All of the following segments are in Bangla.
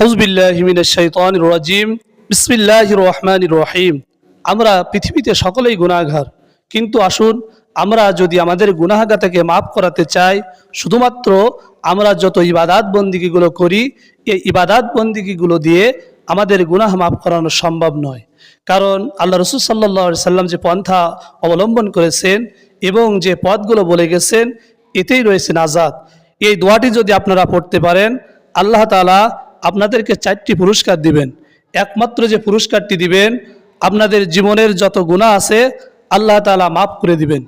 আউযুবিল্লাহি মিনাশ শাইতানির রাজিম। বিসমিল্লাহির রহমানির রহিম। আমরা পৃথিবীতে সকলেই গুনাহগার, কিন্তু আসুন আমরা যদি আমাদের গুনাহগারটাকে মাফ করাতে চাই, শুধুমাত্র আমরা যত ইবাদত বন্দিগিগুলো করি, এই ইবাদত বন্দিগিগুলো দিয়ে আমাদের গুনাহ মাফ করানো সম্ভব নয়। কারণ আল্লাহ রাসূল সাল্লাল্লাহু আলাইহি সাল্লাম যে পন্থা অবলম্বন করেছেন এবং যে পথগুলো বলে গেছেন, এতেই রয়েছে নাজাত। এই দোয়াটি যদি আপনারা পড়তে পারেন, আল্লাহ তাআলা আপনাদেরকে 4টি পুরস্কার দিবেন। একমাত্র যে পুরস্কারটি দিবেন, আপনাদের জীবনের যত গুনাহ আছে আল্লাহ তাআলা মাফ করে দিবেন।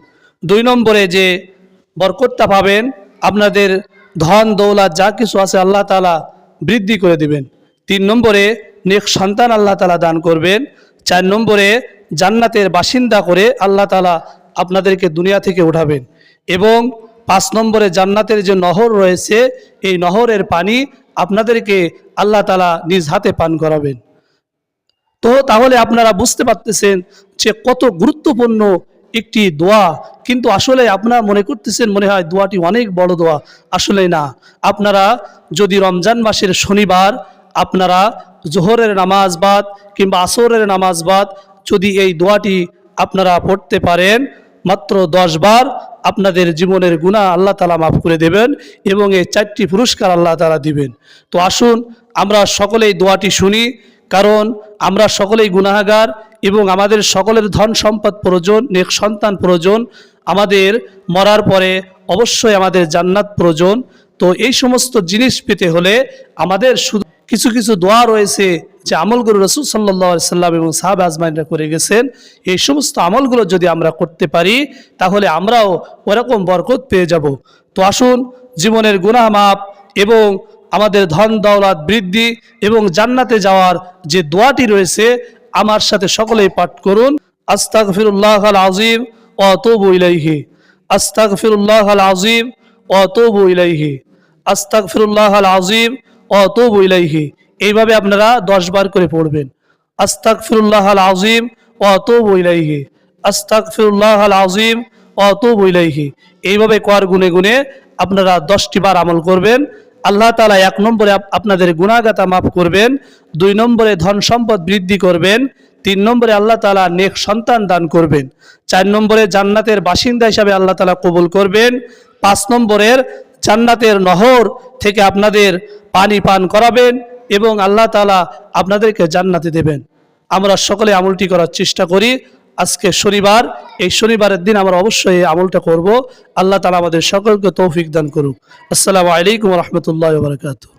2 নম্বরে যে বরকতটা পাবেন, আপনাদের ধন দৌলত যা কিছু আছে আল্লাহ তাআলা বৃদ্ধি করে দিবেন। 3 নম্বরে নেক সন্তান আল্লাহ তাআলা দান করবেন। 4 নম্বরে জান্নাতের বাসিন্দা করে আল্লাহ তাআলা আপনাদেরকে দুনিয়া থেকে উঠাবেন। এবং 5 নম্বরে জান্নাতের যে নহর রয়েছে, এই নহরের পানি আপনাদেরকে আল্লাহ তাআলা নিজ হাতে পান করাবেন। তো তাহলে আপনারা বুঝতে পারতেছেন যে কত গুরুত্বপূর্ণ একটি দোয়া। কিন্তু আসলে আপনারা মনে করতেছেন মনে হয় দোয়াটি অনেক বড় দোয়া। আসলে না। আপনারা যদি রমজান মাসের শনিবার আপনারা জোহরের নামাজ বাদ কিংবা আসরের নামাজ বাদ যদি এই দোয়াটি আপনারা পড়তে পারেন, মাত্র 10 বার আপনাদের জীবনের গুনাহ আল্লাহ তাআলা মাফ করে দেবেন এবং এই 4টি পুরস্কার আল্লাহ তাআলা দিবেন। তো আসুন আমরা সকলেই দোয়াটি শুনি, কারণ আমরা সকলেই গুনাহগার এবং আমাদের সকলের ধন সম্পদ প্রয়োজন, নেক সন্তান প্রয়োজন, আমাদের মরার পরে অবশ্যই আমাদের জান্নাত প্রয়োজন। তো এই সমস্ত জিনিস পেতে হলে আমাদের শুধু কিছু কিছু দোয়া রয়েছে যে আমলগুলো রাসূল সাল্লাল্লাহু আলাইহি সাল্লাম এবং সাহাবা আজমাইনরা করে গেছেন। এই সমস্ত আমলগুলো যদি আমরা করতে পারি, তাহলে আমরাও ওরকম বরকত পেয়ে যাব। তো আসুন জীবনের গুনাহ মাফ এবং আমাদের ধন দৌলত বৃদ্ধি এবং জান্নাতে যাওয়ার যে দোয়াটি রয়েছে, আমার সাথে সকলেই পাঠ করুন। আস্তাগফিরুল্লাহাল আযীম ওয়া আতুবু ইলাইহি। আস্তাগফিরুল্লাহাল আযীম ওয়া আতুবু ইলাইহি। আস্তাগফিরুল্লাহাল আযীম ওয়া আতুবু ইলাইহি। এইভাবে আপনারা 10 বার করে পড়বেন। আস্তাগফিরুল্লাহাল আযীম ওয়া আতুবু ইলাইহি। আস্তাগফিরুল্লাহাল আযীম ওয়া আতুবু ইলাইহি। এইভাবে কর গুনে গুনে আপনারা 10টি বার আমল করবেন। আল্লাহ তাআলা 1 নম্বরে আপনাদের গুনাহগাতা মাফ করবেন, 2 নম্বরে ধন সম্পদ বৃদ্ধি করবেন, 3 নম্বরে আল্লাহ তাআলা নেক সন্তান দান করবেন, 4 নম্বরে জান্নাতের বাসিন্দা হিসাবে আল্লাহ তাআলা কবুল করবেন, 5 নম্বরের জান্নাতের নহর থেকে আপনাদের পানি পান করাবেন এবং আল্লাহ তাআলা আপনাদেরকে জান্নাতে দেবেন। আমরা সকলে আমলটি করার চেষ্টা করি। আজকে শনিবার, এই শনিবারের দিন আমরা অবশ্যই এই আমলটা করব। আল্লাহ তাআলা আমাদের সকলকে তৌফিক দান করুক। আসসালামু আলাইকুম ওয়া রাহমাতুল্লাহি ওয়া বারাকাতুহু।